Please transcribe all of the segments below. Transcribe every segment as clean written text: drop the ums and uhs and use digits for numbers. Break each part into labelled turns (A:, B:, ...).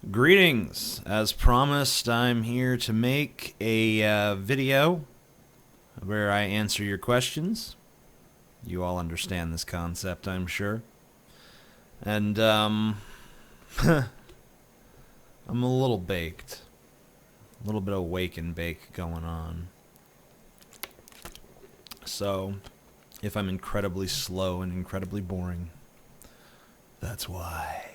A: Greetings. As promised, I'm here to make a video where I answer your questions. You all understand this concept, I'm sure. And, I'm a little baked. A little bit of wake and bake going on. So, if I'm incredibly slow and incredibly boring, that's why.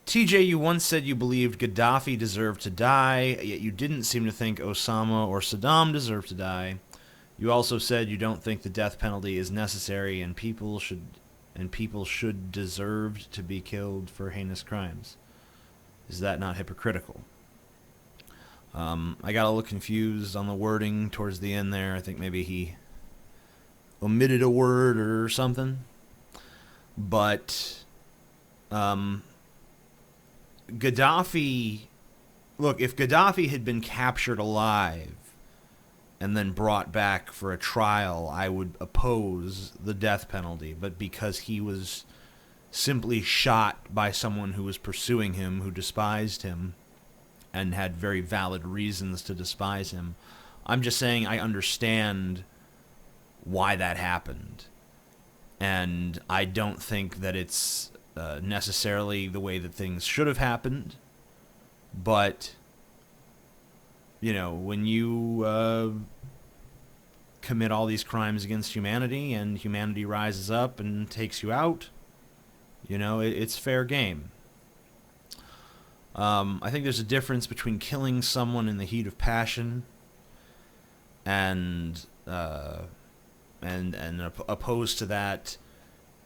A: TJ, you once said you believed Gaddafi deserved to die, yet you didn't seem to think Osama or Saddam deserved to die. You also said you don't think the death penalty is necessary and people should deserve to be killed for heinous crimes. Is that not hypocritical? I got a little confused on the wording towards the end there. I think maybe he omitted a word or something. But Gaddafi, look, if Gaddafi had been captured alive and then brought back for a trial, I would oppose the death penalty. But because he was simply shot by someone who was pursuing him, who despised him, and had very valid reasons to despise him, I'm just saying I understand why that happened. And I don't think that it's necessarily the way that things should have happened. But, you know, when you commit all these crimes against humanity and humanity rises up and takes you out, you know, it's fair game. I think there's a difference between killing someone in the heat of passion and opposed to that,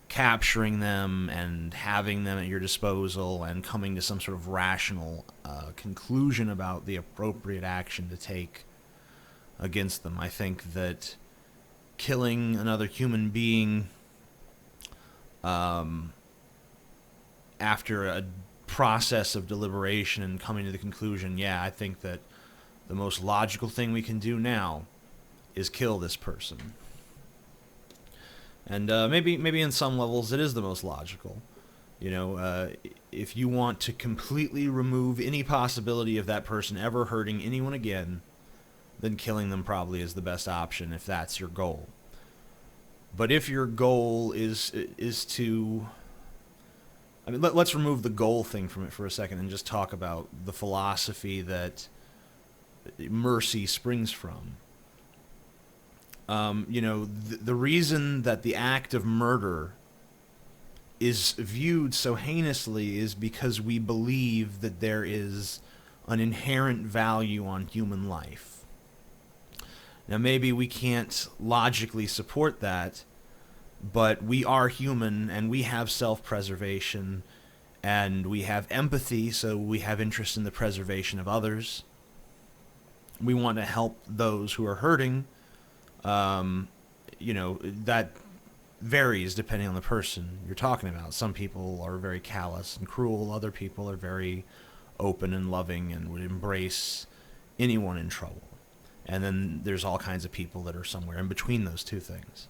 A: capturing them and having them at your disposal and coming to some sort of rational conclusion about the appropriate action to take against them. I think that killing another human being after a process of deliberation and coming to the conclusion, yeah, I think that the most logical thing we can do now is kill this person. And maybe in some levels it is the most logical. You know, if you want to completely remove any possibility of that person ever hurting anyone again, then killing them probably is the best option if that's your goal. But if your goal is to... I mean, let's remove the goal thing from it for a second and just talk about the philosophy that mercy springs from. You know, the reason that the act of murder is viewed so heinously is because we believe that there is an inherent value on human life. Now, maybe we can't logically support that, but we are human, and we have self-preservation, and we have empathy, so we have interest in the preservation of others. We want to help those who are hurting. You know, that varies depending on the person you're talking about. Some people are very callous and cruel. Other people are very open and loving and would embrace anyone in trouble. And then there's all kinds of people that are somewhere in between those two things.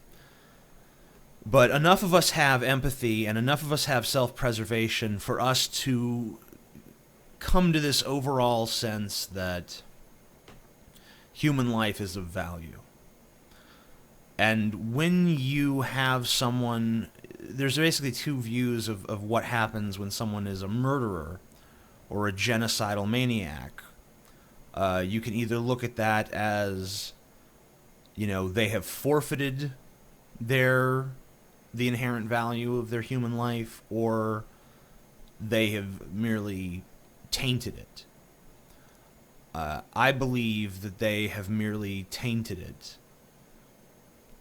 A: But enough of us have empathy and enough of us have self-preservation for us to come to this overall sense that human life is of value. And when you have someone... There's basically two views of what happens when someone is a murderer or a genocidal maniac. You can either look at that as, you know, they have forfeited the inherent value of their human life, or they have merely tainted it. I believe that they have merely tainted it,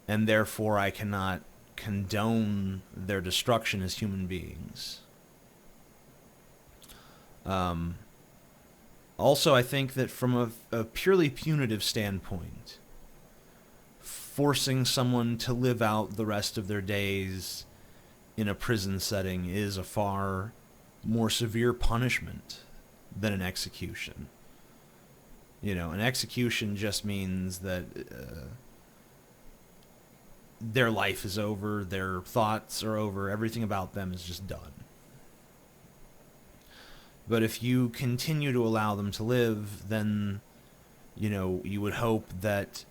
A: and therefore I cannot condone their destruction as human beings. Also, I think that from a purely punitive standpoint, forcing someone to live out the rest of their days in a prison setting is a far more severe punishment than an execution. You know, an execution just means that their life is over, their thoughts are over, everything about them is just done. But if you continue to allow them to live, then, you would hope that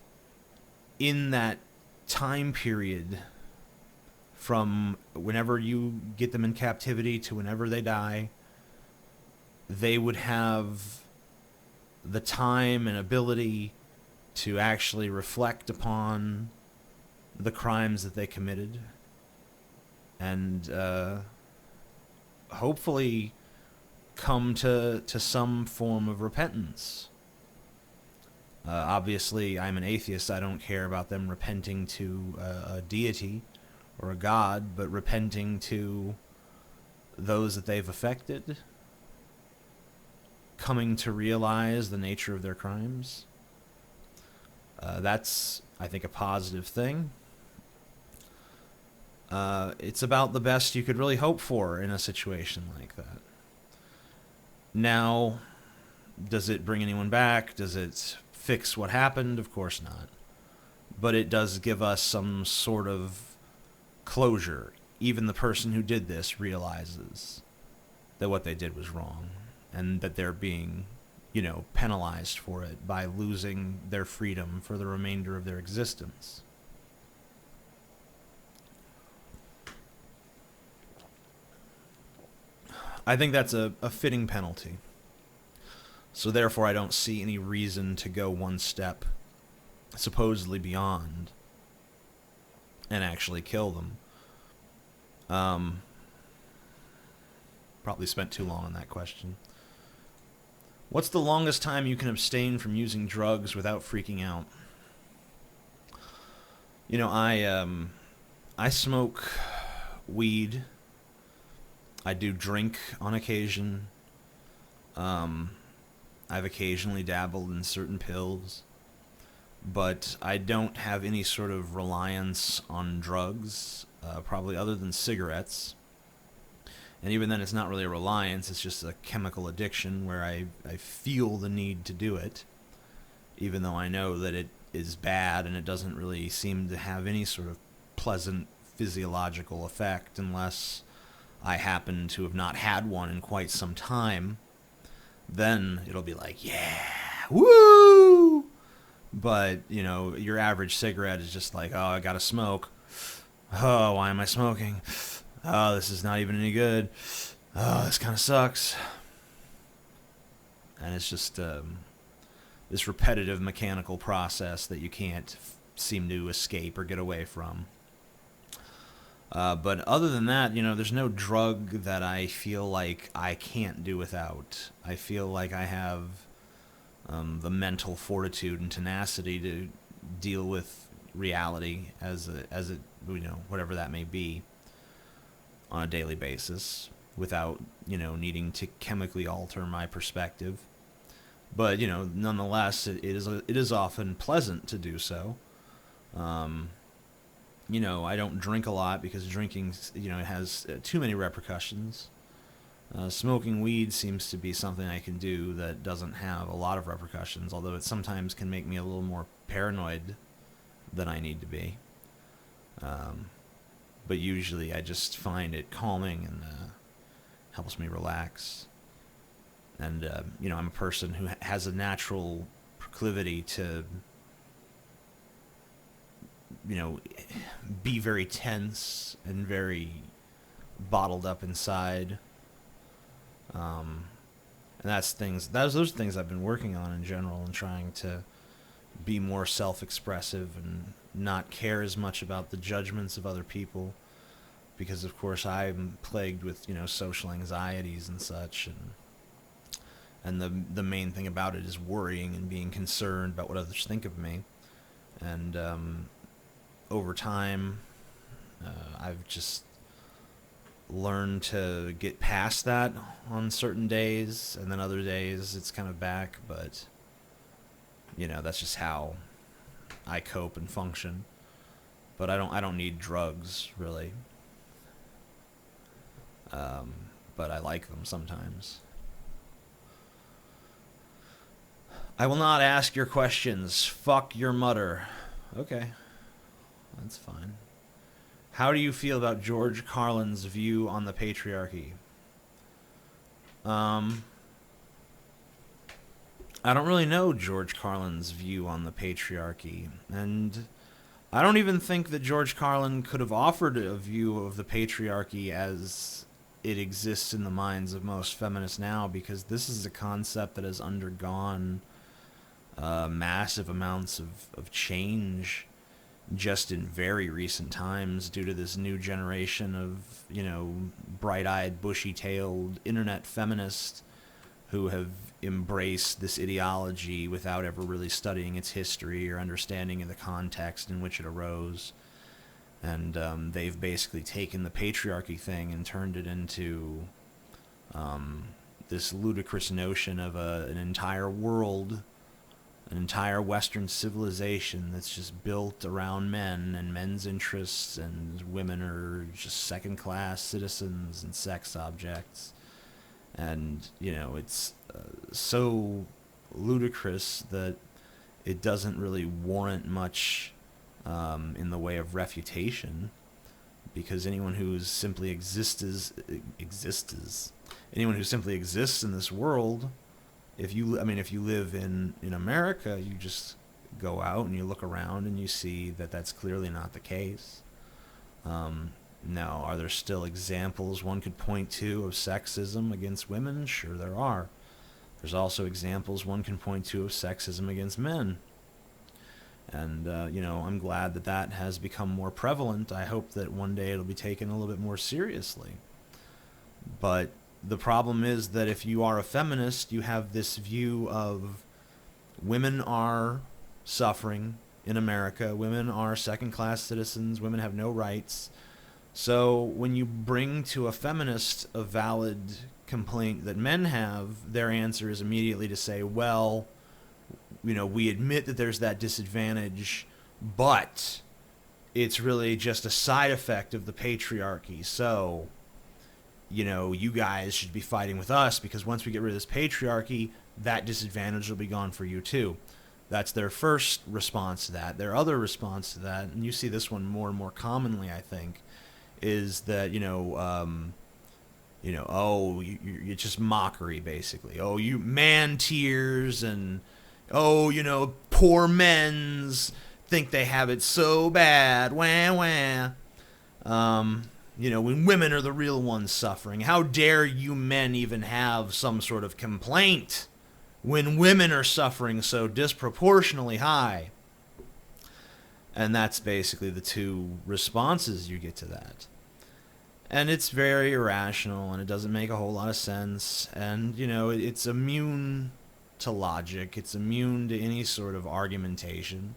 A: in that time period from whenever you get them in captivity to whenever they die, they would have the time and ability to actually reflect upon the crimes that they committed and hopefully come to some form of repentance. Obviously, I'm an atheist. I don't care about them repenting to a deity or a god, but repenting to those that they've affected, coming to realize the nature of their crimes. That's, I think, a positive thing. It's about the best you could really hope for in a situation like that. Now, does it bring anyone back? Does it fix what happened? Of course not. But it does give us some sort of closure. Even the person who did this realizes that what they did was wrong and that they're being, penalized for it by losing their freedom for the remainder of their existence. I think that's a fitting penalty. So therefore, I don't see any reason to go one step supposedly beyond and actually kill them. Probably spent too long on that question. What's the longest time you can abstain from using drugs without freaking out? I smoke weed. I do drink on occasion. I've occasionally dabbled in certain pills, but I don't have any sort of reliance on drugs, probably other than cigarettes. And even then, it's not really a reliance, it's just a chemical addiction where I feel the need to do it, even though I know that it is bad and it doesn't really seem to have any sort of pleasant physiological effect unless I happen to have not had one in quite some time. Then it'll be like, yeah, woo! But, your average cigarette is just like, oh, I gotta smoke. Oh, why am I smoking? Oh, this is not even any good. Oh, this kind of sucks. And it's just this repetitive mechanical process that you can't seem to escape or get away from. But other than that, there's no drug that I feel like I can't do without. I feel like I have the mental fortitude and tenacity to deal with reality as it whatever that may be on a daily basis without needing to chemically alter my perspective. But nonetheless, it is often pleasant to do so. I don't drink a lot because drinking, has too many repercussions. Smoking weed seems to be something I can do that doesn't have a lot of repercussions, although it sometimes can make me a little more paranoid than I need to be. But usually I just find it calming and helps me relax. And, I'm a person who has a natural proclivity to be very tense and very bottled up inside. And those are things I've been working on in general and trying to be more self-expressive and not care as much about the judgments of other people, because of course I'm plagued with, social anxieties and such, and the main thing about it is worrying and being concerned about what others think of me. And over time, I've just learned to get past that on certain days, and then other days it's kind of back, but that's just how I cope and function. But I don't need drugs really. But I like them sometimes. I will not ask your questions. Fuck your mother. Okay. That's fine. How do you feel about George Carlin's view on the patriarchy? I don't really know George Carlin's view on the patriarchy, and I don't even think that George Carlin could have offered a view of the patriarchy as it exists in the minds of most feminists now, because this is a concept that has undergone massive amounts of change just in very recent times due to this new generation of, bright-eyed, bushy-tailed internet feminists who have embraced this ideology without ever really studying its history or understanding the context in which it arose. And they've basically taken the patriarchy thing and turned it into this ludicrous notion of an entire world, an entire Western civilization that's just built around men and men's interests, and women are just second-class citizens and sex objects. And, it's so ludicrous that it doesn't really warrant much in the way of refutation, because anyone who simply exists in this world, if you live in America, you just go out and you look around and you see that that's clearly not the case. Now, are there still examples one could point to of sexism against women? Sure there are. There's also examples one can point to of sexism against men. And, I'm glad that that has become more prevalent. I hope that one day it'll be taken a little bit more seriously. But the problem is that if you are a feminist, you have this view of women are suffering in America. Women are second-class citizens. Women have no rights. So when you bring to a feminist a valid complaint that men have, their answer is immediately to say, well, we admit that there's that disadvantage, but it's really just a side effect of the patriarchy. So, you guys should be fighting with us, because once we get rid of this patriarchy, that disadvantage will be gone for you too. That's their first response to that. Their other response to that, and you see this one more and more commonly, I think, is that, it's just mockery, basically. Oh, you man tears, and, poor men's think they have it so bad. Wah, wah. When women are the real ones suffering. How dare you men even have some sort of complaint when women are suffering so disproportionately high? And that's basically the two responses you get to that. And it's very irrational, and it doesn't make a whole lot of sense. And, it's immune to logic. It's immune to any sort of argumentation.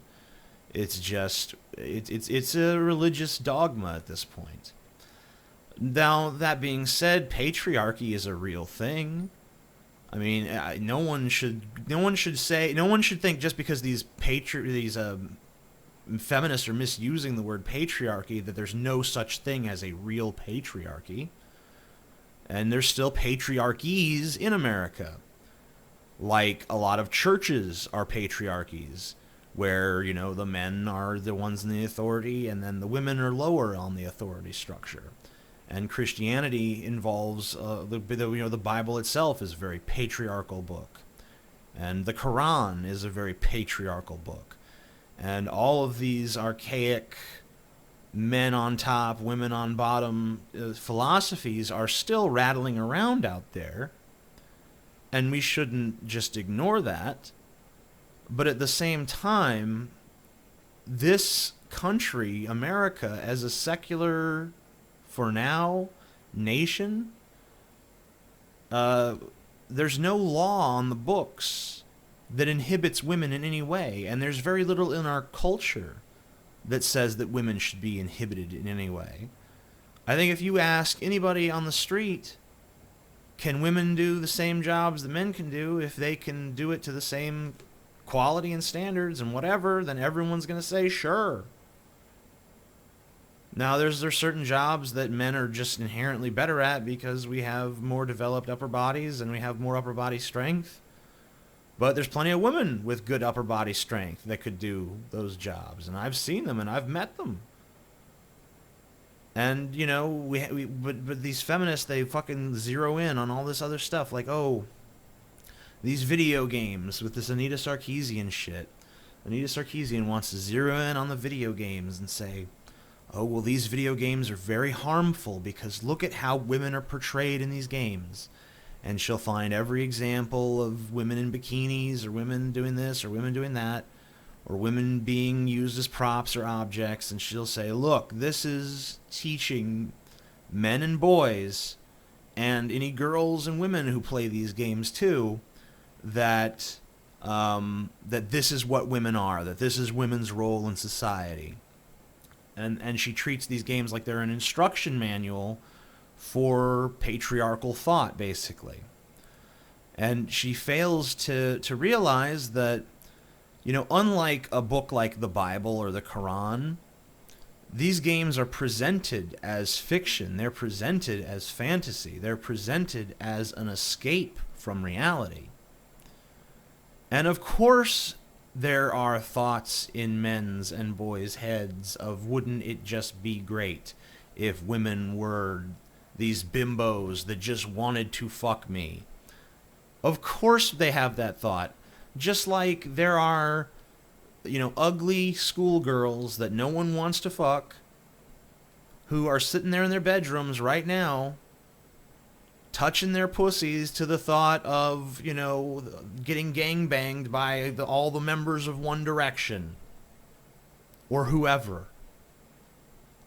A: It's just, it's a religious dogma at this point. Now, that being said, patriarchy is a real thing. I mean, no one should think just because these feminists are misusing the word patriarchy that there's no such thing as a real patriarchy. And there's still patriarchies in America. Like, a lot of churches are patriarchies, where, the men are the ones in the authority, and then the women are lower on the authority structure. And Christianity involves the Bible itself is a very patriarchal book, and the Quran is a very patriarchal book, and all of these archaic men on top, women on bottom philosophies are still rattling around out there, and we shouldn't just ignore that. But at the same time, this country, America, as a secular, for now, nation, there's no law on the books that inhibits women in any way, and there's very little in our culture that says that women should be inhibited in any way. I think if you ask anybody on the street, can women do the same jobs that men can do, if they can do it to the same quality and standards and whatever, then everyone's going to say sure. Now, there's certain jobs that men are just inherently better at because we have more developed upper bodies and we have more upper body strength. But there's plenty of women with good upper body strength that could do those jobs. And I've seen them and I've met them. And, you know, but these feminists, they fucking zero in on all this other stuff. Like, oh, these video games with this Anita Sarkeesian shit. Anita Sarkeesian wants to zero in on the video games and say, oh, well, these video games are very harmful because look at how women are portrayed in these games. And she'll find every example of women in bikinis, or women doing this, or women doing that, or women being used as props or objects, and she'll say, look, this is teaching men and boys, and any girls and women who play these games too, that that this is what women are, that this is women's role in society. And she treats these games like they're an instruction manual for patriarchal thought, basically. And she fails to realize that, you know, unlike a book like the Bible or the Quran, these games are presented as fiction. They're presented as fantasy. They're presented as an escape from reality. And of course, there are thoughts in men's and boys' heads of, wouldn't it just be great if women were these bimbos that just wanted to fuck me? Of course they have that thought. Just like there are, you know, ugly schoolgirls that no one wants to fuck, who are sitting there in their bedrooms right now, touching their pussies to the thought of, you know, getting gangbanged by all the members of One Direction. Or whoever.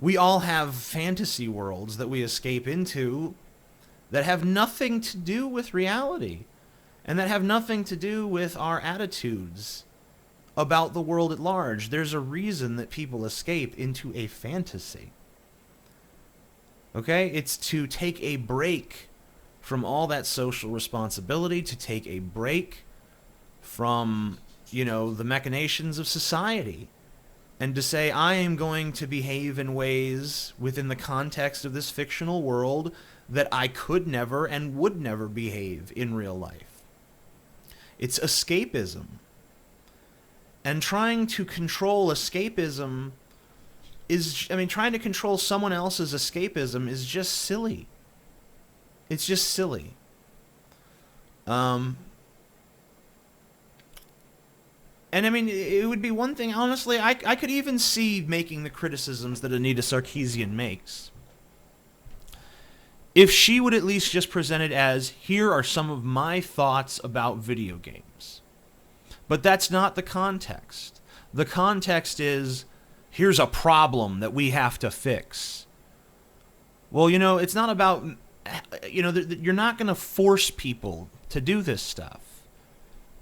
A: We all have fantasy worlds that we escape into that have nothing to do with reality. And that have nothing to do with our attitudes about the world at large. There's a reason that people escape into a fantasy. Okay? It's to take a break from all that social responsibility, to take a break from, you know, the machinations of society. And to say, I am going to behave in ways within the context of this fictional world that I could never and would never behave in real life. It's escapism. And trying to control escapism is, I mean, trying to control someone else's escapism is just silly. It's just silly. And I mean, it would be one thing, honestly, I could even see making the criticisms that Anita Sarkeesian makes. If she would at least just present it as, here are some of my thoughts about video games. But that's not the context. The context is, here's a problem that we have to fix. Well, you know, it's not about, you know, you're not going to force people to do this stuff.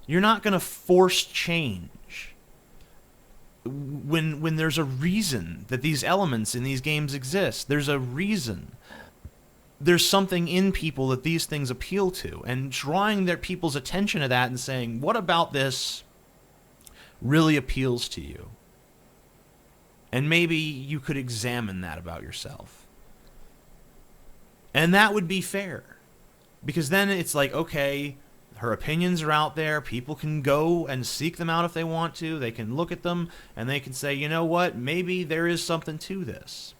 A: You're not going to force change. When there's a reason that these elements in these games exist, there's a reason. There's something in people that these things appeal to, and drawing their people's attention to that and saying, what about this really appeals to you? And maybe you could examine that about yourself. And that would be fair. Because then it's like, okay, her opinions are out there. People can go and seek them out if they want to. They can look at them and they can say, you know what, maybe there is something to this.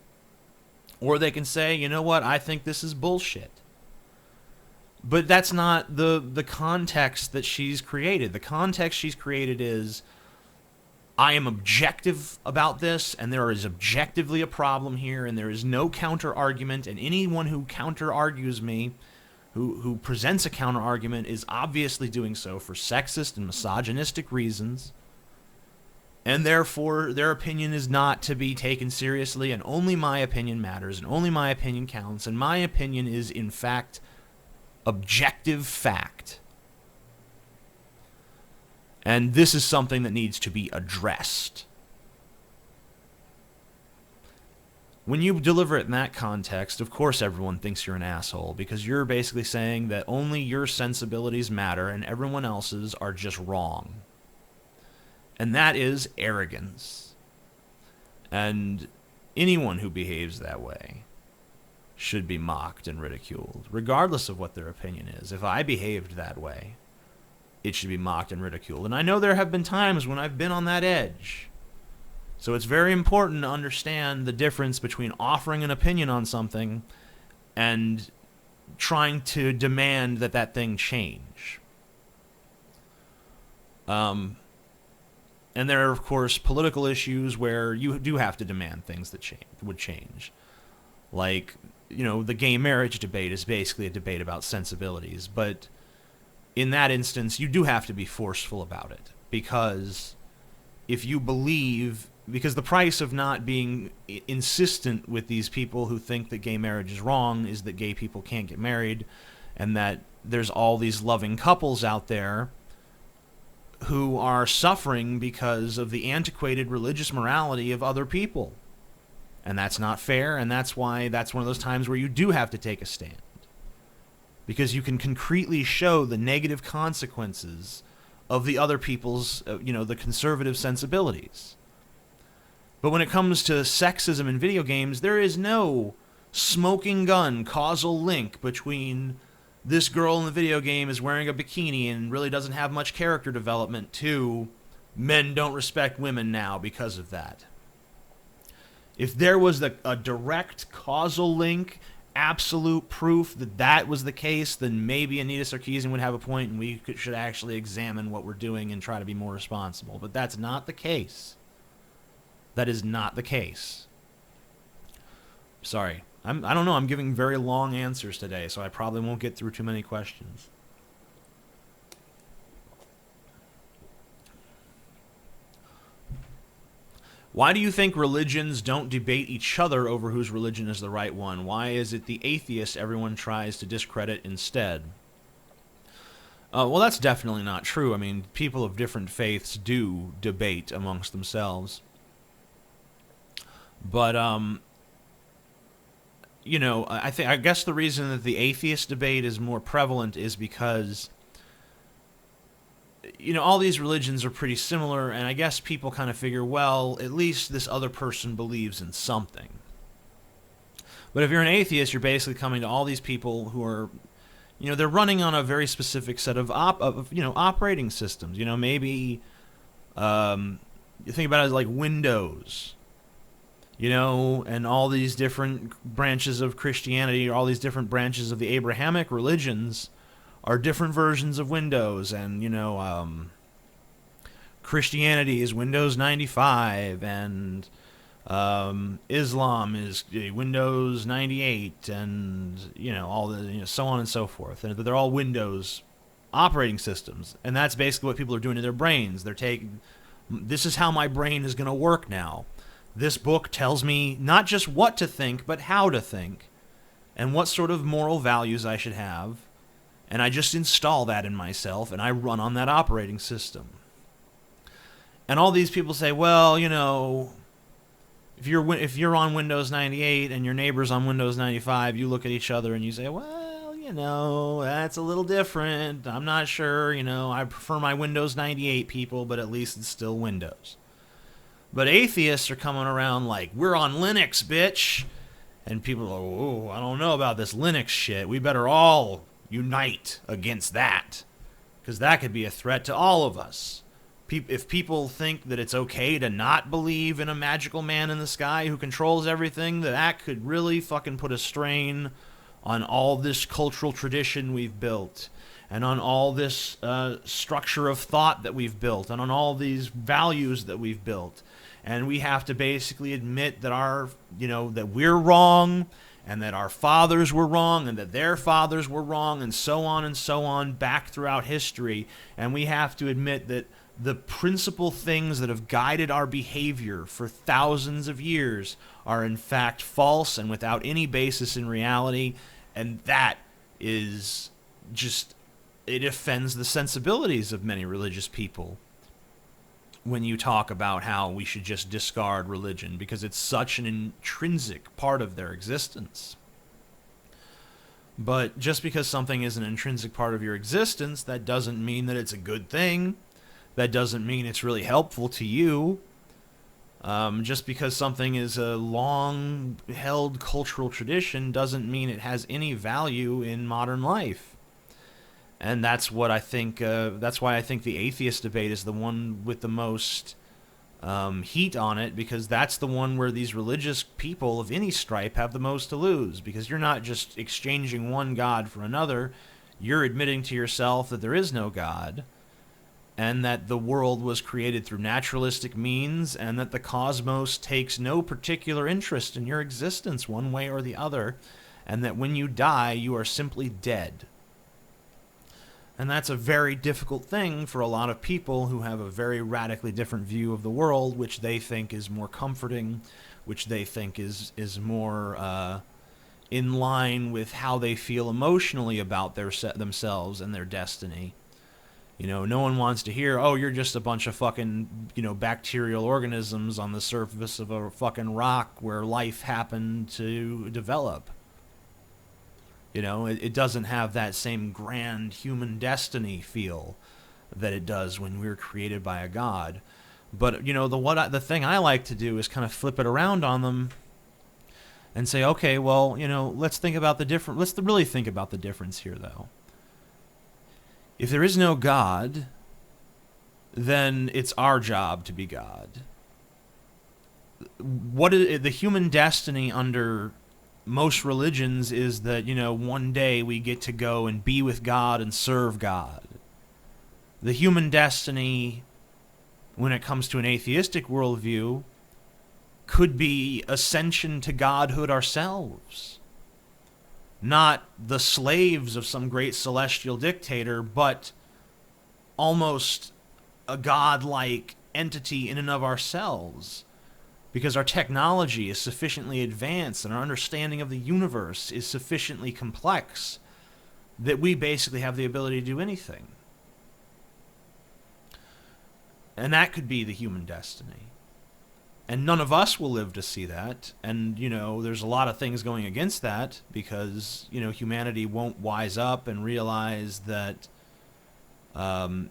A: Or they can say, you know what, I think this is bullshit. But that's not the context that she's created. The context she's created is, I am objective about this, and there is objectively a problem here, and there is no counter-argument, and anyone who counter-argues me, who presents a counter-argument, is obviously doing so for sexist and misogynistic reasons. And therefore, their opinion is not to be taken seriously, and only my opinion matters, and only my opinion counts, and my opinion is, in fact, objective fact. And this is something that needs to be addressed. When you deliver it in that context, of course everyone thinks you're an asshole, because you're basically saying that only your sensibilities matter, and everyone else's are just wrong. And that is arrogance. And anyone who behaves that way should be mocked and ridiculed, regardless of what their opinion is. If I behaved that way, it should be mocked and ridiculed. And I know there have been times when I've been on that edge. So it's very important to understand the difference between offering an opinion on something and trying to demand that that thing change. And there are, of course, political issues where you do have to demand things that would change. Like, the gay marriage debate is basically a debate about sensibilities. But in that instance, you do have to be forceful about it. Because if you believe... Because the price of not being insistent with these people who think that gay marriage is wrong is that gay people can't get married, and that there's all these loving couples out there who are suffering because of the antiquated religious morality of other people. And that's not fair, and that's why that's one of those times where you do have to take a stand. Because you can concretely show the negative consequences of the other people's, the conservative sensibilities. But when it comes to sexism in video games, there is no smoking gun causal link between this girl in the video game is wearing a bikini and really doesn't have much character development to men don't respect women now because of that. If there was a direct causal link, absolute proof that that was the case, then maybe Anita Sarkeesian would have a point and we should actually examine what we're doing and try to be more responsible. But that's not the case. That is not the case. Sorry. I don't know. I'm giving very long answers today, so I probably won't get through too many questions. Why do you think religions don't debate each other over whose religion is the right one? Why is it the atheists everyone tries to discredit instead? Well, that's definitely not true. I mean, people of different faiths do debate amongst themselves. But, I guess the reason that the atheist debate is more prevalent is because, all these religions are pretty similar, and I guess people kind of figure, well, at least this other person believes in something. But if you're an atheist, you're basically coming to all these people who are, they're running on a very specific set of operating systems. Maybe, you think about it as like Windows. And all these different branches of Christianity, or all these different branches of the Abrahamic religions are different versions of Windows. And, Christianity is Windows 95, and Islam is Windows 98, and, all the, so on and so forth. And they're all Windows operating systems. And that's basically what people are doing to their brains. They're taking, this is how my brain is going to work now. This book tells me not just what to think, but how to think, and what sort of moral values I should have, and I just install that in myself, and I run on that operating system. And all these people say, well, if you're on Windows 98 and your neighbor's on Windows 95, you look at each other and you say, well, that's a little different. I'm not sure, I prefer my Windows 98 people, but at least it's still Windows. But atheists are coming around like, we're on Linux, bitch. And people are, oh, I don't know about this Linux shit. We better all unite against that, because that could be a threat to all of us. If people think that it's okay to not believe in a magical man in the sky who controls everything, that could really fucking put a strain on all this cultural tradition we've built, and on all this structure of thought that we've built, and on all these values that we've built. And we have to basically admit that that we're wrong, and that our fathers were wrong, and that their fathers were wrong, and so on back throughout history. And we have to admit that the principal things that have guided our behavior for thousands of years are in fact false and without any basis in reality. And that is just, it offends the sensibilities of many religious people when you talk about how we should just discard religion, because it's such an intrinsic part of their existence. But just because something is an intrinsic part of your existence, that doesn't mean that it's a good thing. That doesn't mean it's really helpful to you. Just because something is a long-held cultural tradition doesn't mean it has any value in modern life. And that's what I think. That's why I think the atheist debate is the one with the most heat on it, because that's the one where these religious people of any stripe have the most to lose, because you're not just exchanging one God for another, you're admitting to yourself that there is no God, and that the world was created through naturalistic means, and that the cosmos takes no particular interest in your existence one way or the other, and that when you die, you are simply dead. And that's a very difficult thing for a lot of people who have a very radically different view of the world, which they think is more comforting, which they think is more in line with how they feel emotionally about themselves and their destiny. You know, no one wants to hear, oh, you're just a bunch of fucking, bacterial organisms on the surface of a fucking rock where life happened to develop. It doesn't have that same grand human destiny feel that it does when we're created by a god. But, the thing I like to do is kind of flip it around on them and say, okay, well, let's think about the difference. Let's really think about the difference here, though. If there is no God, then it's our job to be God. What is the human destiny under most religions is that, one day we get to go and be with God and serve God. The human destiny, when it comes to an atheistic worldview, could be ascension to godhood ourselves. Not the slaves of some great celestial dictator, but almost a godlike entity in and of ourselves. Because our technology is sufficiently advanced and our understanding of the universe is sufficiently complex that we basically have the ability to do anything. And that could be the human destiny. And none of us will live to see that. And, there's a lot of things going against that because, humanity won't wise up and realize that, the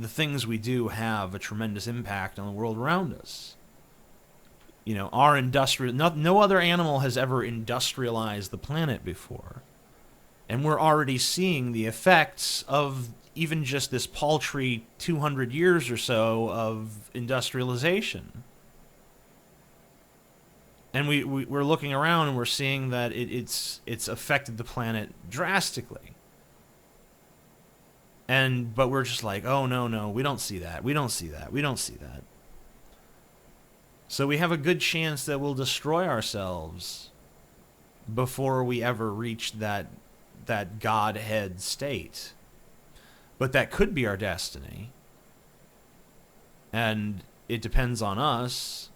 A: things we do have a tremendous impact on the world around us. Our no other animal has ever industrialized the planet before. And we're already seeing the effects of even just this paltry 200 years or so of industrialization. And we're looking around and we're seeing that it's affected the planet drastically. But we're just like, oh, no, we don't see that. We don't see that. We don't see that. So we have a good chance that we'll destroy ourselves before we ever reach that Godhead state. But that could be our destiny. And it depends on us.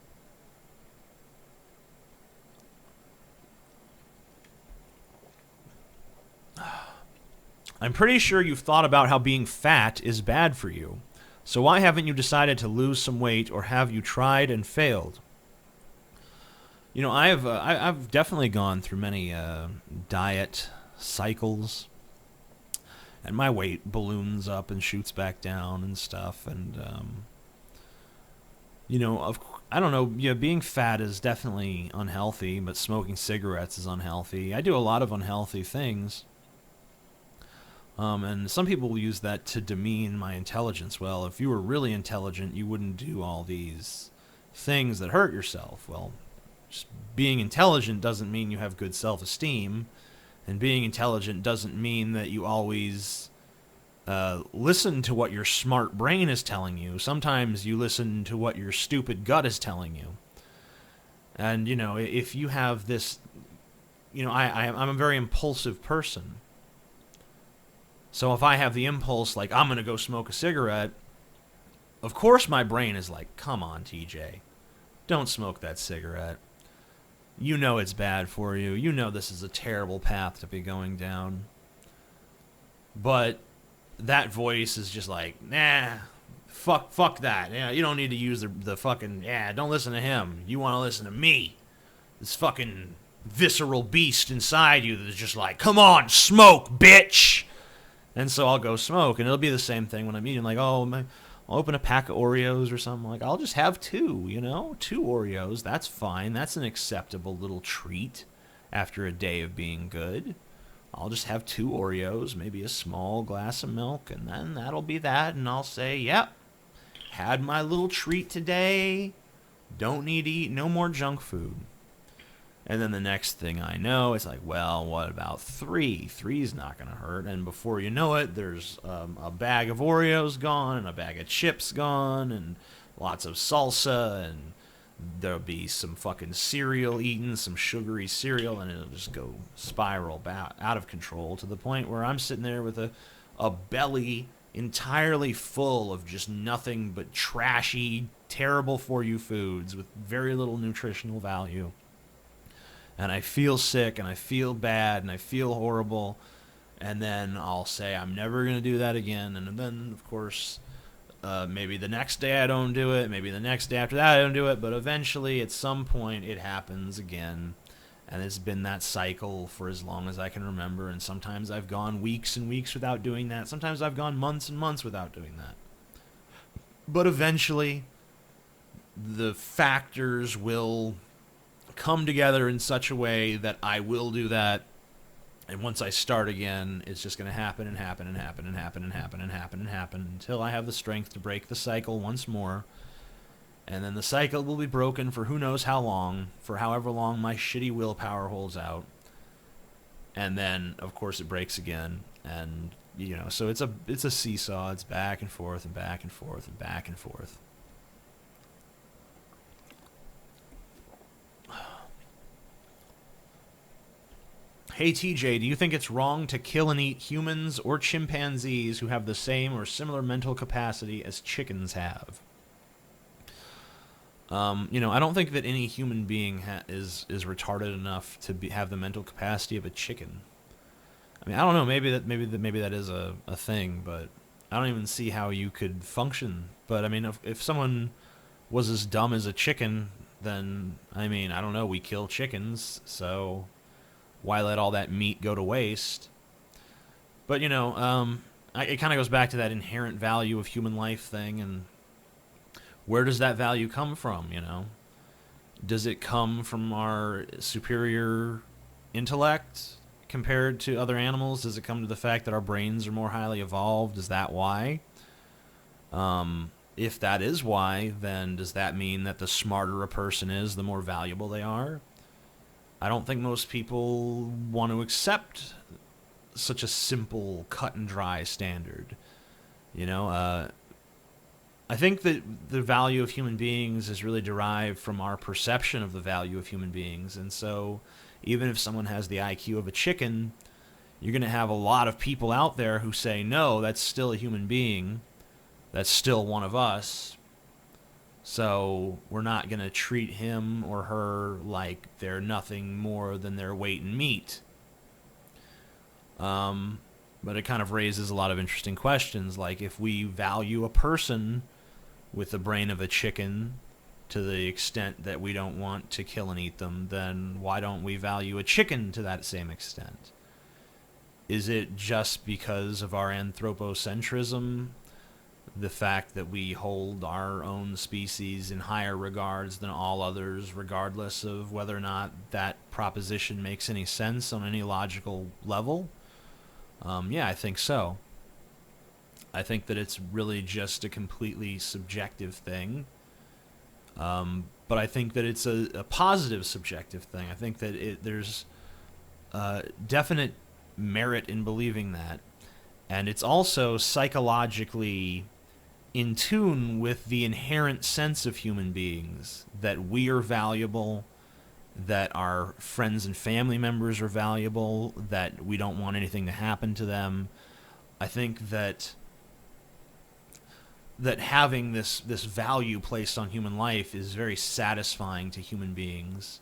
A: I'm pretty sure you've thought about how being fat is bad for you. So why haven't you decided to lose some weight, or have you tried and failed? I've definitely gone through many diet cycles, and my weight balloons up and shoots back down and stuff. And I don't know. Yeah, being fat is definitely unhealthy, but smoking cigarettes is unhealthy. I do a lot of unhealthy things. And some people will use that to demean my intelligence. Well, if you were really intelligent, you wouldn't do all these things that hurt yourself. Well, just being intelligent doesn't mean you have good self-esteem. And being intelligent doesn't mean that you always listen to what your smart brain is telling you. Sometimes you listen to what your stupid gut is telling you. And, if you have this... I'm a very impulsive person. So if I have the impulse, like, I'm going to go smoke a cigarette, of course my brain is like, come on, TJ. Don't smoke that cigarette. You know it's bad for you. You know this is a terrible path to be going down. But that voice is just like, nah, fuck that. Yeah, you don't need to use the fucking, don't listen to him. You want to listen to me. This fucking visceral beast inside you that's just like, come on, smoke, bitch. And so I'll go smoke, and it'll be the same thing when I'm eating. Like, I'll open a pack of Oreos or something. Like, I'll just have 2, 2 Oreos. That's fine. That's an acceptable little treat after a day of being good. I'll just have 2 Oreos, maybe a small glass of milk, and then that'll be that. And I'll say, yep, Had my little treat today. Don't need to eat no more junk food. And then the next thing I know, it's like, well, what about 3? 3's not going to hurt. And before you know it, there's a bag of Oreos gone and a bag of chips gone and lots of salsa, and there'll be some fucking cereal eaten, some sugary cereal, and it'll just go spiral out of control to the point where I'm sitting there with a belly entirely full of just nothing but trashy, terrible for you foods with very little nutritional value. And I feel sick, and I feel bad, and I feel horrible, and then I'll say I'm never going to do that again, and then, of course, maybe the next day I don't do it, maybe the next day after that I don't do it, but eventually, at some point, it happens again, and it's been that cycle for as long as I can remember, and sometimes I've gone weeks and weeks without doing that, sometimes I've gone months and months without doing that. But eventually, the factors will come together in such a way that I will do that, and once I start again, it's just going to happen and happen and happen and happen and happen and happen and happen until I have the strength to break the cycle once more, and then the cycle will be broken for who knows how long, for however long my shitty willpower holds out, and then, of course, it breaks again, and, you know, so it's a seesaw, it's back and forth and back and forth and back and forth. Hey TJ, do you think it's wrong to kill and eat humans or chimpanzees who have the same or similar mental capacity as chickens have? You know, I don't think that any human being is retarded enough to have the mental capacity of a chicken. I mean, I don't know. Maybe that is a thing, but I don't even see how you could function. But I mean, if someone was as dumb as a chicken, then I mean, I don't know. We kill chickens, so why let all that meat go to waste? But, you know, it kind of goes back to that inherent value of human life thing, and where does that value come from, you know? Does it come from our superior intellect compared to other animals? Does it come to the fact that our brains are more highly evolved? Is that why? If that is why, then does that mean that the smarter a person is, the more valuable they are? I don't think most people want to accept such a simple, cut and dry standard. You know, I think that the value of human beings is really derived from our perception of the value of human beings. And so even if someone has the IQ of a chicken, you're going to have a lot of people out there who say, no, that's still a human being. That's still one of us. So we're not going to treat him or her like they're nothing more than their weight in meat. But it kind of raises a lot of interesting questions, like if we value a person with the brain of a chicken to the extent that we don't want to kill and eat them, then why don't we value a chicken to that same extent? Is it just because of our anthropocentrism? The fact that we hold our own species in higher regards than all others, regardless of whether or not that proposition makes any sense on any logical level? Yeah, I think so. I think that it's really just a completely subjective thing. But I think that it's a positive subjective thing. I think that there's definite merit in believing that. And it's also psychologically in tune with the inherent sense of human beings, that we are valuable, that our friends and family members are valuable, that we don't want anything to happen to them. I think that having this value placed on human life is very satisfying to human beings,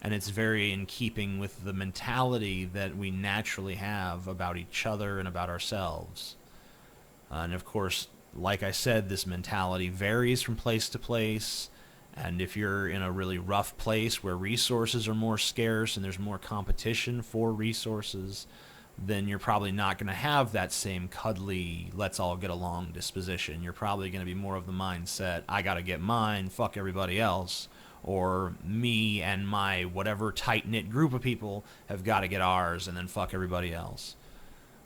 A: and it's very in keeping with the mentality that we naturally have about each other and about ourselves. And of course, like I said, this mentality varies from place to place, and if you're in a really rough place where resources are more scarce and there's more competition for resources, then you're probably not going to have that same cuddly, let's all get along disposition. You're probably going to be more of the mindset, I got to get mine, fuck everybody else, or me and my whatever tight-knit group of people have got to get ours and then fuck everybody else.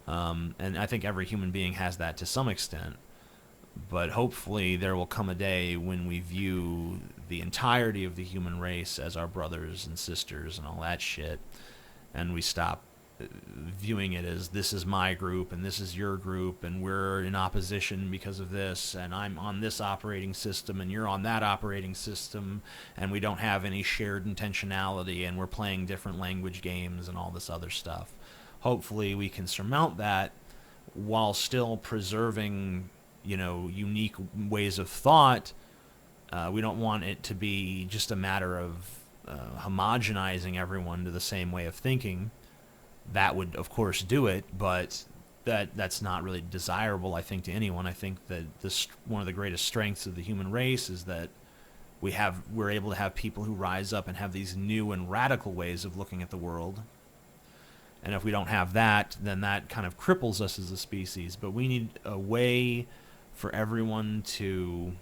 A: And I think every human being has that to some extent. But hopefully there will come a day when we view the entirety of the human race as our brothers and sisters and all that shit, and we stop viewing it as this is my group and this is your group and we're in opposition because of this and I'm on this operating system and you're on that operating system and we don't have any shared intentionality and we're playing different language games and all this other stuff. Hopefully we can surmount that while still preserving, unique ways of thought. We don't want it to be just a matter of homogenizing everyone to the same way of thinking. That would, of course, do it, but that's not really desirable, I think, to anyone. I think that one of the greatest strengths of the human race is that we're able to have people who rise up and have these new and radical ways of looking at the world. And if we don't have that, then that kind of cripples us as a species. But we need a way for everyone to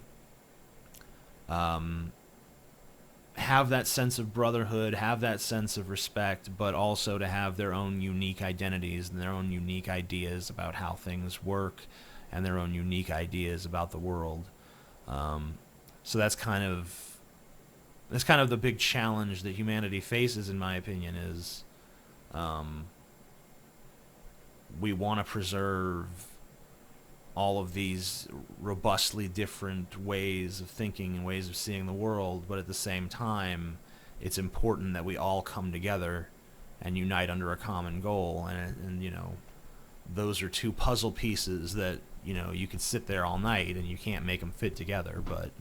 A: have that sense of brotherhood, have that sense of respect, but also to have their own unique identities and their own unique ideas about how things work and their own unique ideas about the world. So that's kind of the big challenge that humanity faces, in my opinion, is we want to preserve all of these robustly different ways of thinking and ways of seeing the world, but at the same time, it's important that we all come together and unite under a common goal. And those are two puzzle pieces that, you could sit there all night and you can't make them fit together. But,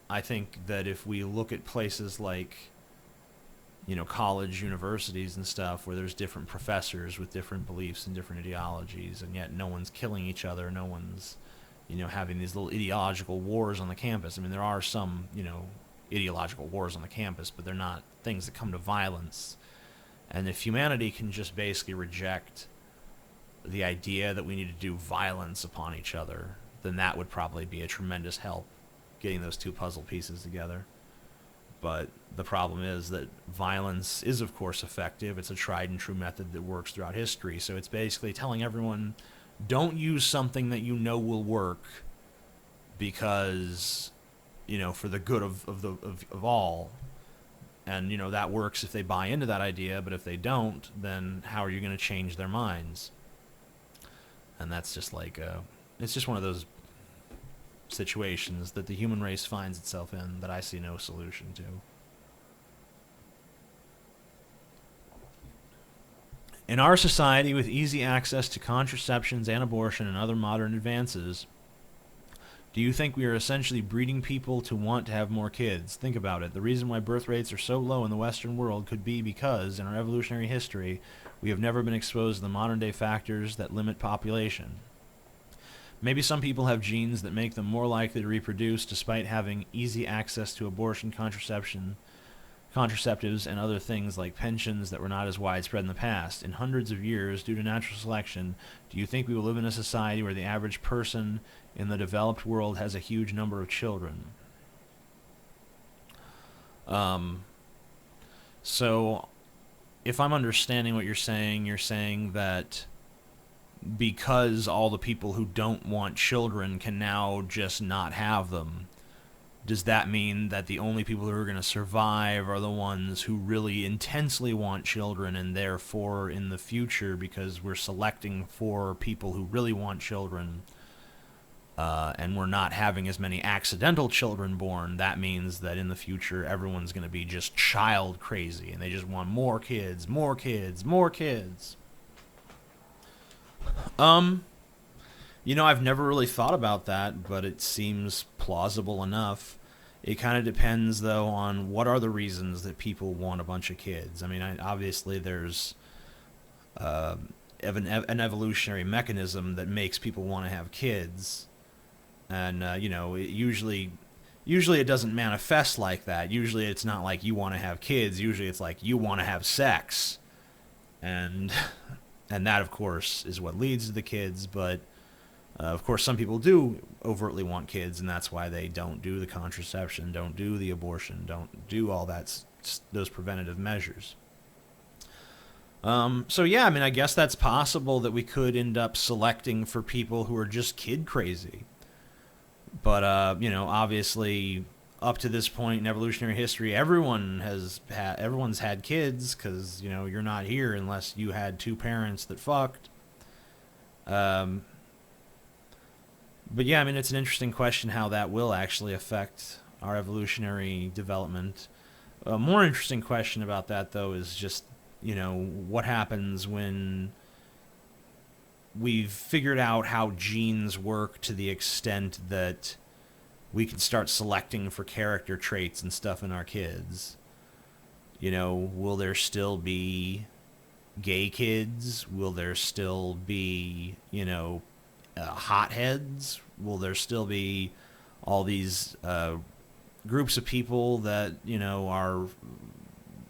A: I think that if we look at places like, college, universities and stuff, where there's different professors with different beliefs and different ideologies, and yet no one's killing each other, no one's, having these little ideological wars on the campus. I mean, there are some, ideological wars on the campus, but they're not things that come to violence. And if humanity can just basically reject the idea that we need to do violence upon each other, then that would probably be a tremendous help getting those two puzzle pieces together. But the problem is that violence is, of course, effective. It's a tried and true method that works throughout history. So it's basically telling everyone, don't use something that will work because, for the good of all. And, that works if they buy into that idea. But if they don't, then how are you going to change their minds? And that's just like, it's just one of those situations that the human race finds itself in that I see no solution to. In our society, with easy access to contraceptions and abortion and other modern advances, do you think we are essentially breeding people to want to have more kids? Think about it. The reason why birth rates are so low in the Western world could be because, in our evolutionary history, we have never been exposed to the modern-day factors that limit population. Maybe some people have genes that make them more likely to reproduce despite having easy access to abortion, contraceptives, and other things like pensions that were not as widespread in the past. In hundreds of years, due to natural selection, do you think we will live in a society where the average person in the developed world has a huge number of children? So, if I'm understanding what you're saying that because all the people who don't want children can now just not have them, does that mean that the only people who are going to survive are the ones who really intensely want children, and therefore in the future, because we're selecting for people who really want children, and we're not having as many accidental children born, that means that in the future everyone's going to be just child crazy and they just want more kids, more kids, more kids? I've never really thought about that, but it seems plausible enough. It kind of depends, though, on what are the reasons that people want a bunch of kids. I mean, obviously there's an evolutionary mechanism that makes people want to have kids, and usually it doesn't manifest like that. Usually it's not like you want to have kids. Usually it's like you want to have sex, and that, of course, is what leads to the kids. But of course, some people do overtly want kids, and that's why they don't do the contraception, don't do the abortion, don't do all those preventative measures. So yeah, I mean, I guess that's possible that we could end up selecting for people who are just kid crazy. But obviously, up to this point in evolutionary history, everyone's had kids because you're not here unless you had two parents that fucked. Um, but yeah, I mean, it's an interesting question how that will actually affect our evolutionary development. A more interesting question about that, though, is just what happens when we've figured out how genes work to the extent that we can start selecting for character traits and stuff in our kids. Will there still be gay kids? Will there still be, hotheads? Will there still be all these groups of people that, are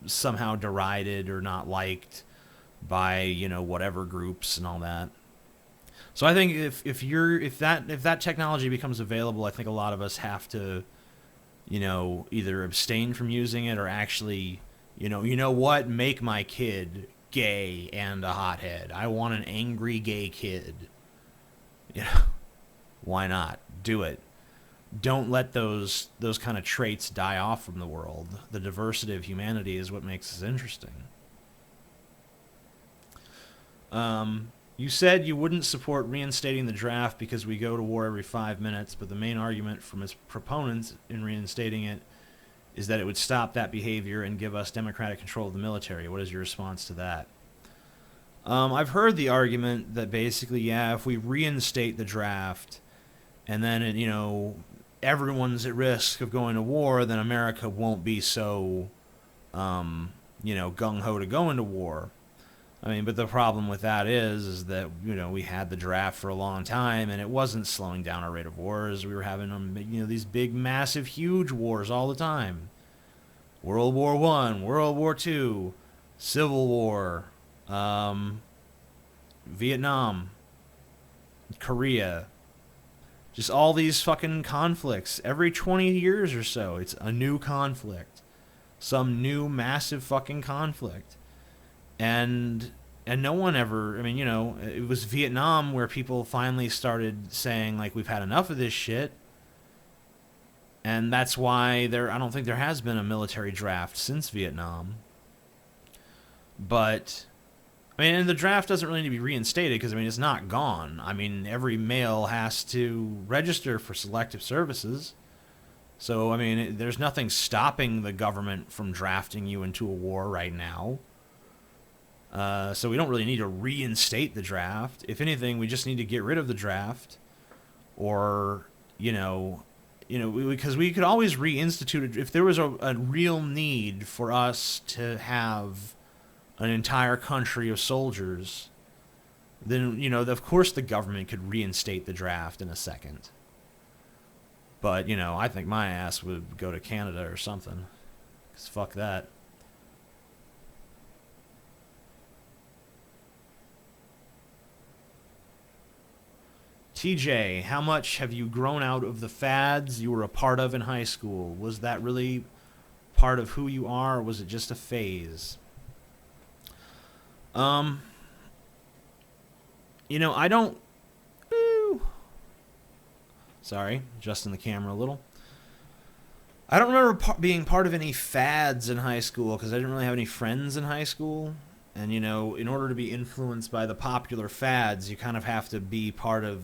A: somehow derided or not liked by, whatever groups and all that? So I think if that technology becomes available, I think a lot of us have to, either abstain from using it or actually, what, make my kid gay and a hothead. I want an angry gay kid. Why not? Do it. Don't let those kind of traits die off from the world. The diversity of humanity is what makes us interesting. You said you wouldn't support reinstating the draft because we go to war every 5 minutes, but the main argument from its proponents in reinstating it is that it would stop that behavior and give us democratic control of the military. What is your response to that? I've heard the argument that basically, yeah, if we reinstate the draft and then, everyone's at risk of going to war, then America won't be so, gung-ho to go into war. I mean, but the problem with that is that, we had the draft for a long time, and it wasn't slowing down our rate of wars. We were having, these big, massive, huge wars all the time. World War I, World War II, Civil War, Vietnam, Korea. Just all these fucking conflicts. Every 20 years or so, it's a new conflict. Some new, massive fucking conflict. And no one ever, it was Vietnam where people finally started saying, like, we've had enough of this shit. And that's why I don't think there has been a military draft since Vietnam. But, and the draft doesn't really need to be reinstated because, it's not gone. Every male has to register for selective services. So, there's nothing stopping the government from drafting you into a war right now. So we don't really need to reinstate the draft. If anything, we just need to get rid of the draft, or because we could always reinstitute it if there was a real need for us to have an entire country of soldiers. Then of course the government could reinstate the draft in a second. But I think my ass would go to Canada or something, 'cause fuck that. TJ, how much have you grown out of the fads you were a part of in high school? Was that really part of who you are, or was it just a phase? I don't... Ooh. Sorry, adjusting the camera a little. I don't remember being part of any fads in high school because I didn't really have any friends in high school. And, in order to be influenced by the popular fads, you kind of have to be part of,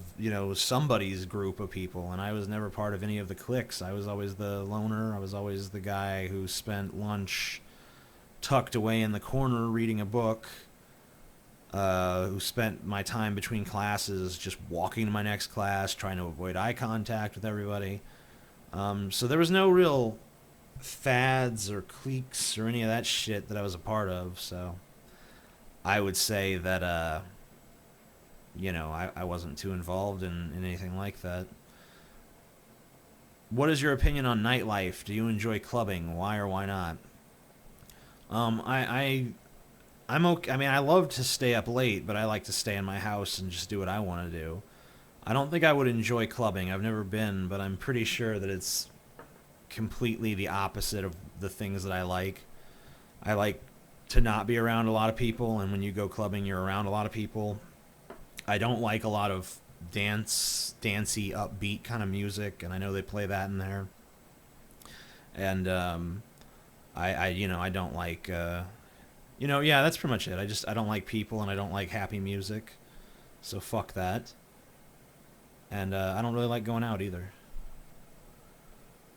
A: somebody's group of people. And I was never part of any of the cliques. I was always the loner. I was always the guy who spent lunch tucked away in the corner reading a book, who spent my time between classes just walking to my next class, trying to avoid eye contact with everybody. So there was no real fads or cliques or any of that shit that I was a part of, so... I would say that, I wasn't too involved in anything like that. What is your opinion on nightlife? Do you enjoy clubbing? Why or why not? I'm okay. I love to stay up late, but I like to stay in my house and just do what I want to do. I don't think I would enjoy clubbing. I've never been, but I'm pretty sure that it's completely the opposite of the things that I like. I like to not be around a lot of people, and when you go clubbing, you're around a lot of people. I don't like a lot of dancey, upbeat kind of music, and I know they play that in there. And I don't like, yeah, that's pretty much it. I don't like people, and I don't like happy music, so fuck that. And I don't really like going out either.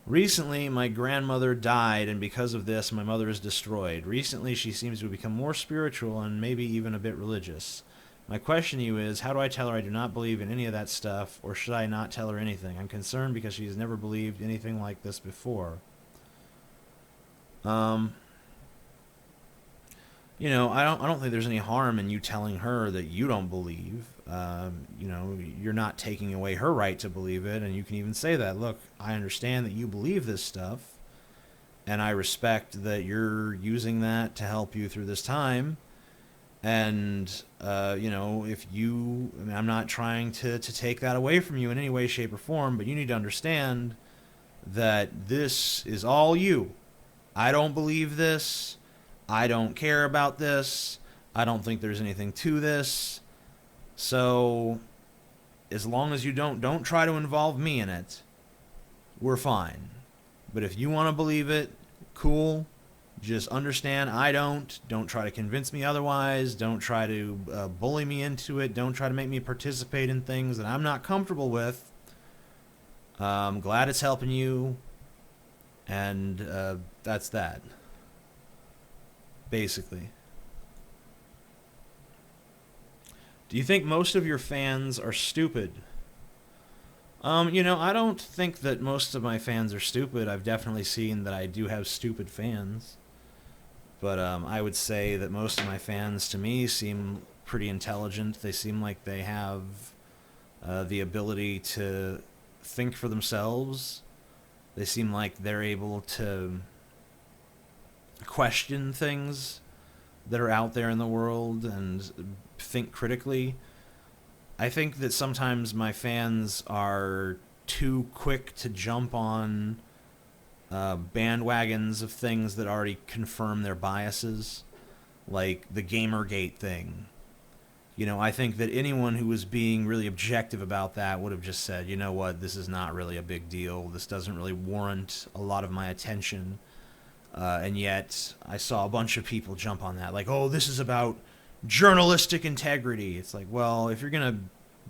A: Recently, my grandmother died, and because of this, my mother is destroyed. Recently, she seems to have become more spiritual and maybe even a bit religious. My question to you is, how do I tell her I do not believe in any of that stuff, or should I not tell her anything? I'm concerned because she has never believed anything like this before. I don't think there's any harm in you telling her that you don't believe. You're not taking away her right to believe it, and you can even say that, look, I understand that you believe this stuff, and I respect that you're using that to help you through this time. And, I'm not trying to take that away from you in any way, shape, or form, but you need to understand that this is all you. I don't believe this. I don't care about this. I don't think there's anything to this. So, as long as you don't try to involve me in it, we're fine. But if you want to believe it, cool. Just understand I don't. Don't try to convince me otherwise. Don't try to bully me into it. Don't try to make me participate in things that I'm not comfortable with. I'm glad it's helping you. And that's that. Basically. Do you think most of your fans are stupid? I don't think that most of my fans are stupid. I've definitely seen that I do have stupid fans. But I would say that most of my fans, to me, seem pretty intelligent. They seem like they have the ability to think for themselves. They seem like they're able to question things that are out there in the world and think critically. I think that sometimes my fans are too quick to jump on bandwagons of things that already confirm their biases, like the Gamergate thing. I think that anyone who was being really objective about that would have just said, you know what, this is not really a big deal. This doesn't really warrant a lot of my attention. And yet, I saw a bunch of people jump on that, like, oh, this is about journalistic integrity. It's like, well, if you're going to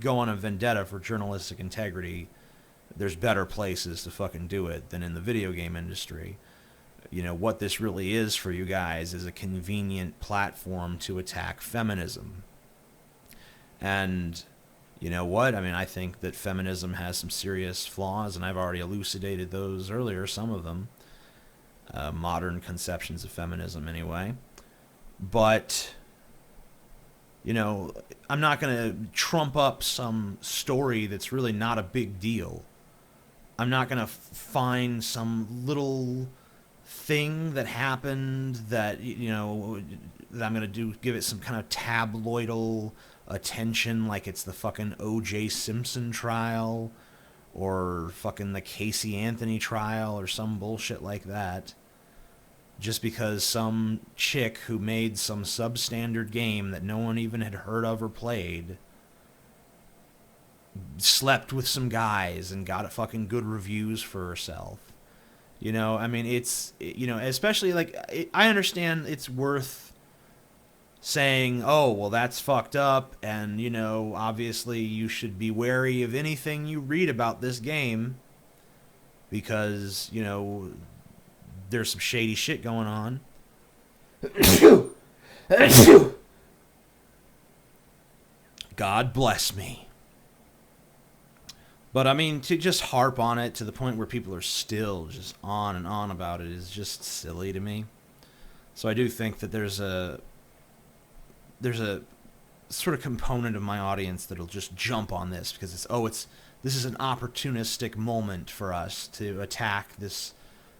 A: go on a vendetta for journalistic integrity, there's better places to fucking do it than in the video game industry. What this really is for you guys is a convenient platform to attack feminism. And you know what? I think that feminism has some serious flaws, and I've already elucidated those earlier, some of them. Modern conceptions of feminism, anyway. But, I'm not going to trump up some story that's really not a big deal. I'm not going to find some little thing that happened that, that I'm going to give it some kind of tabloidal attention, like it's the fucking O.J. Simpson trial or fucking the Casey Anthony trial or some bullshit like that. Just because some chick who made some substandard game that no one even had heard of or played slept with some guys and got fucking good reviews for herself. It's, especially like, I understand it's worth saying, oh, well, that's fucked up, and, obviously you should be wary of anything you read about this game because, there's some shady shit going on. God bless me. But to just harp on it to the point where people are still just on and on about it is just silly to me. So I do think that there's a sort of component of my audience that'll just jump on this because this is an opportunistic moment for us to attack this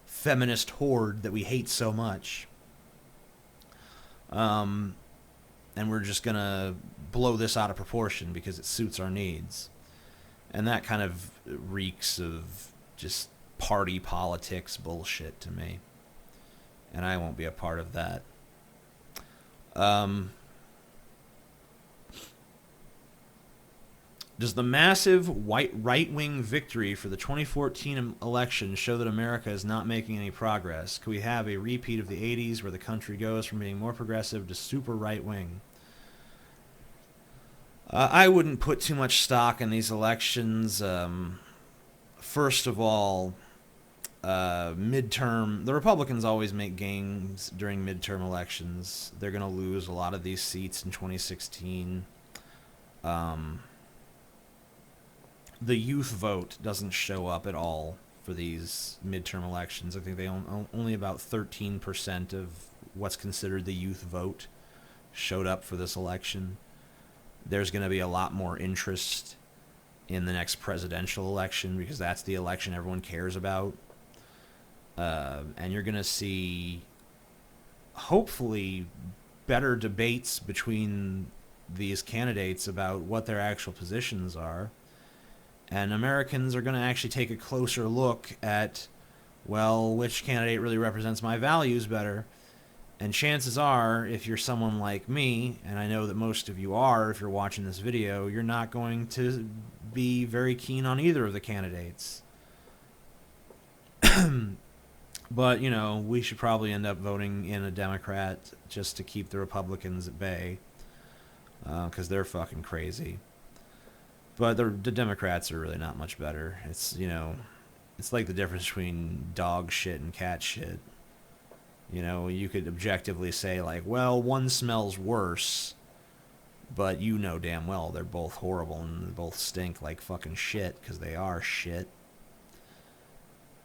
A: feminist horde that we hate so much. And we're just gonna blow this out of proportion because it suits our needs. And that kind of reeks of just party politics bullshit to me. And I won't be a part of that. Does the massive white right-wing victory for the 2014 election show that America is not making any progress? Could we have a repeat of the 80s where the country goes from being more progressive to super right-wing? I wouldn't put too much stock in these elections. First of all, midterm, the Republicans always make gains during midterm elections. They're going to lose a lot of these seats in 2016. The youth vote doesn't show up at all for these midterm elections. I think they only about 13% of what's considered the youth vote showed up for this election. There's going to be a lot more interest in the next presidential election because that's the election everyone cares about. And you're going to see, hopefully, better debates between these candidates about what their actual positions are. And Americans are going to actually take a closer look at, well, which candidate really represents my values better. And chances are, if you're someone like me, and I know that most of you are if you're watching this video, you're not going to be very keen on either of the candidates. But, you know, we should probably end up voting in a Democrat just to keep the Republicans at bay, because they're fucking crazy. But the Democrats are really not much better. It's, you know, it's like the difference between dog shit and cat shit. You know, you could objectively say, like, well, one smells worse, but you know damn well they're both horrible and they both stink like fucking shit, because they are shit.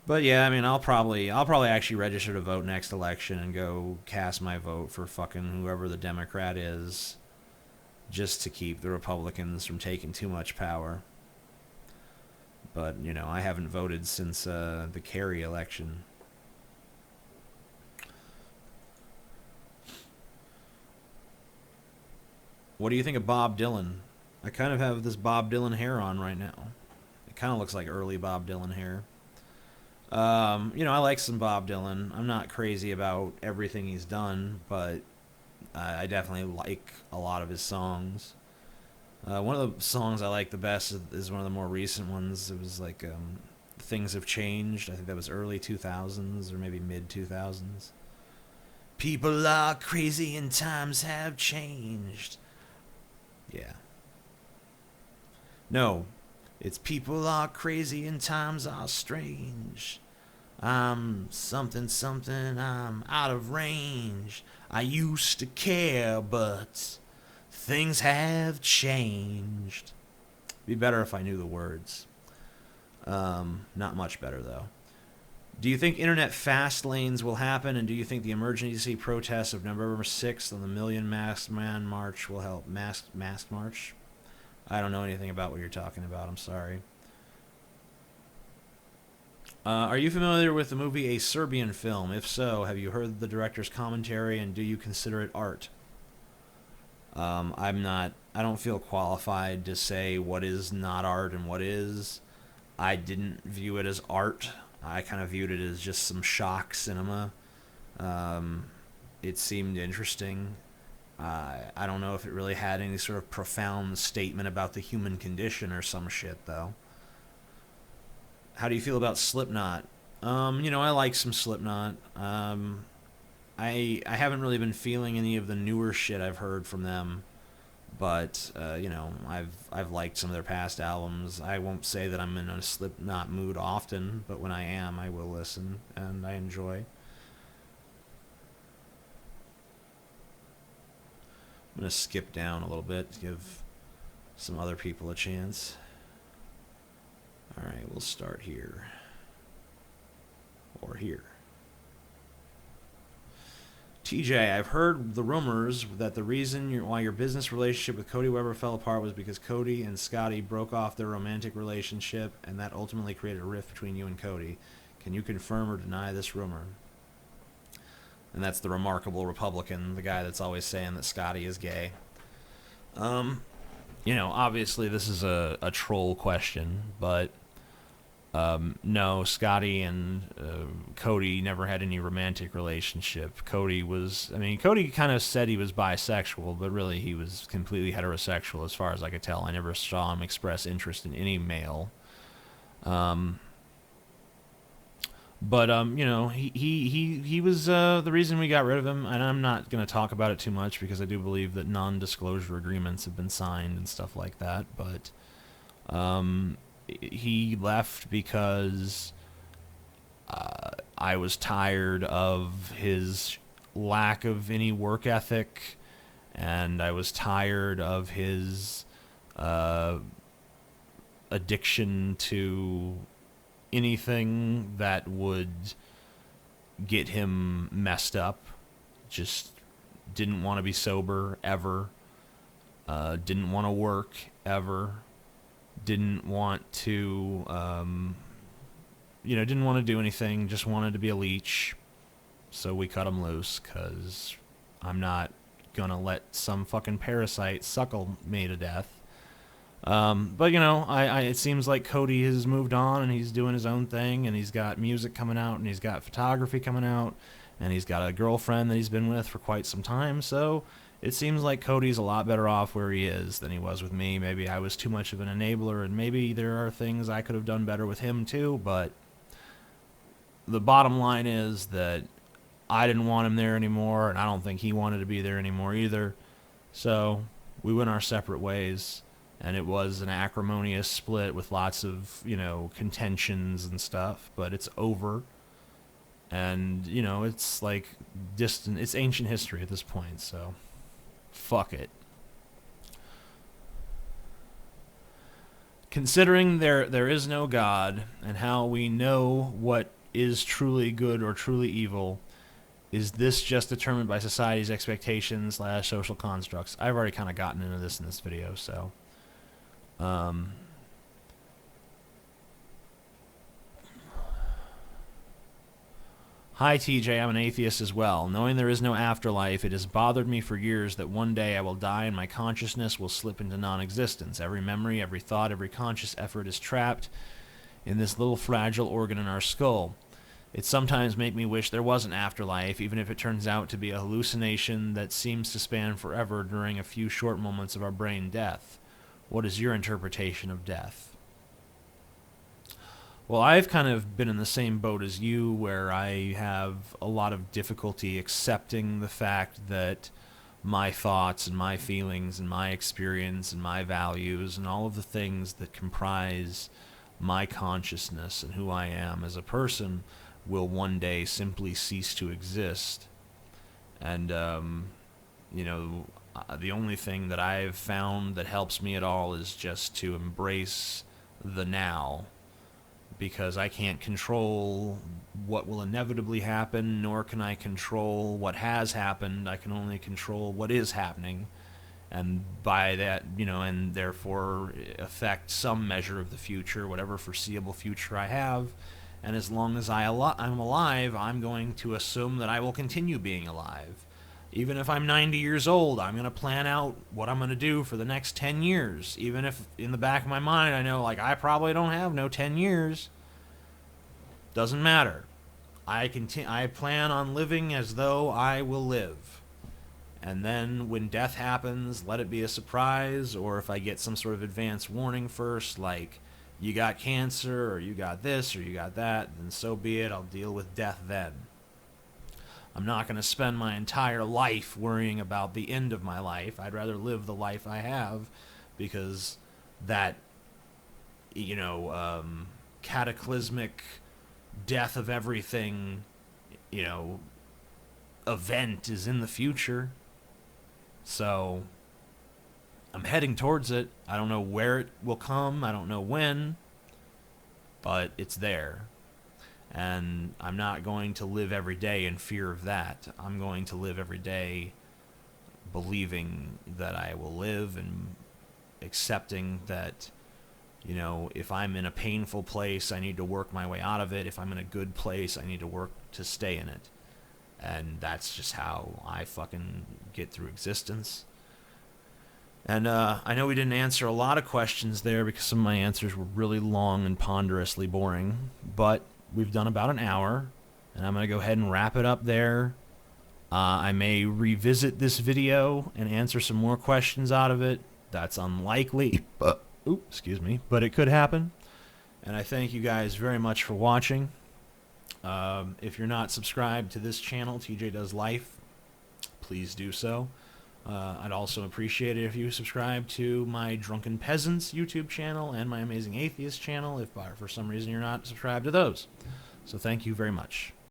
A: But yeah, I mean, I'll probably actually register to vote next election and go cast my vote for fucking whoever the Democrat is, just to keep the Republicans from taking too much power. But, you know, I haven't voted since the Kerry election. What do you think of Bob Dylan? I kind of have this Bob Dylan hair on right now. It kind of looks like early Bob Dylan hair. You know, I like some Bob Dylan. I'm not crazy about everything he's done, but I definitely like a lot of his songs. One of the songs I like the best is one of the more recent ones. It was like Things Have Changed. I think that was early 2000s or maybe mid 2000s. People are crazy and times have changed. Yeah. No, it's people are crazy and times are strange. I'm something, I'm out of range. I used to care, but things have changed. Be better if I knew the words. Not much better, though. Do you think internet fast lanes will happen, and do you think the emergency protests of November 6th on the Million Masked Man March will help? Masked March? I don't know anything about what you're talking about. I'm sorry. Are you familiar with the movie A Serbian Film? If so, have you heard the director's commentary, and do you consider it art? I'm not. I don't feel qualified to say what is not art and what is. I didn't view it as art. I kind of viewed it as just some shock cinema. It seemed interesting. I don't know if it really had any sort of profound statement about the human condition or some shit, though. How do you feel about Slipknot? You know, I like some Slipknot. I haven't really been feeling any of the newer shit I've heard from them, but you know, I've liked some of their past albums. I won't say that I'm in a Slipknot mood often, but when I am, I will listen and I enjoy. I'm gonna skip down a little bit to give some other people a chance. All right, we'll start here. Or here. TJ, I've heard the rumors that the reason why your business relationship with Cody Weber fell apart was because Cody and Scotty broke off their romantic relationship, and that ultimately created a rift between you and Cody. Can you confirm or deny this rumor? And that's the remarkable Republican, the guy that's always saying that Scotty is gay. You know, obviously this is a troll question, but No, Scotty and Cody never had any romantic relationship. Cody kind of said he was bisexual, but really he was completely heterosexual as far as I could tell. I never saw him express interest in any male. He was the reason we got rid of him, and I'm not going to talk about it too much because I do believe that non-disclosure agreements have been signed and stuff like that, but he left because I was tired of his lack of any work ethic, and I was tired of his addiction to anything that would get him messed up. Just didn't want to be sober ever. Didn't want to work ever. Didn't want to, didn't want to do anything. Just wanted to be a leech. So we cut him loose because I'm not gonna let some fucking parasite suckle me to death. It seems like Cody has moved on and he's doing his own thing, and he's got music coming out, and he's got photography coming out, and he's got a girlfriend that he's been with for quite some time. So it seems like Cody's a lot better off where he is than he was with me. Maybe I was too much of an enabler, and maybe there are things I could have done better with him too, but the bottom line is that I didn't want him there anymore, and I don't think he wanted to be there anymore either. So we went our separate ways. And it was an acrimonious split with lots of, contentions and stuff. But it's over. And, it's like distant. It's ancient history at this point. So, fuck it. Considering there is no God, and how we know what is truly good or truly evil, is this just determined by society's expectations / social constructs? I've already kind of gotten into this in this video, so... Hi TJ, I'm an atheist as well. Knowing there is no afterlife, it has bothered me for years that one day I will die and my consciousness will slip into non-existence. Every memory, every thought, every conscious effort is trapped in this little fragile organ in our skull. It sometimes makes me wish there was an afterlife, even if it turns out to be a hallucination that seems to span forever during a few short moments of our brain death. What is your interpretation of death? Well, I've kind of been in the same boat as you, where I have a lot of difficulty accepting the fact that my thoughts and my feelings and my experience and my values and all of the things that comprise my consciousness and who I am as a person will one day simply cease to exist. And, the only thing that I've found that helps me at all is just to embrace the now, because I can't control what will inevitably happen, nor can I control what has happened. I can only control what is happening, and by that, and therefore affect some measure of the future, whatever foreseeable future I have. And as long as I'm alive, I'm going to assume that I will continue being alive. Even if I'm 90 years old, I'm going to plan out what I'm going to do for the next 10 years. Even if in the back of my mind I know, I probably don't have no 10 years. Doesn't matter. I plan on living as though I will live. And then when death happens, let it be a surprise, or if I get some sort of advance warning first, like, you got cancer, or you got this, or you got that, then so be it. I'll deal with death then. I'm not going to spend my entire life worrying about the end of my life. I'd rather live the life I have, because that, cataclysmic death of everything, event is in the future. So I'm heading towards it. I don't know where it will come. I don't know when, but it's there. And I'm not going to live every day in fear of that. I'm going to live every day believing that I will live, and accepting that, if I'm in a painful place, I need to work my way out of it. If I'm in a good place, I need to work to stay in it. And that's just how I fucking get through existence. And I know we didn't answer a lot of questions there because some of my answers were really long and ponderously boring, but we've done about an hour, and I'm going to go ahead and wrap it up there. I may revisit this video and answer some more questions out of it. That's unlikely, but excuse me, but it could happen. And I thank you guys very much for watching. If you're not subscribed to this channel, TJ Does Life, please do so. I'd also appreciate it if you subscribe to my Drunken Peasants YouTube channel and my Amazing Atheist channel if for some reason you're not subscribed to those. So thank you very much.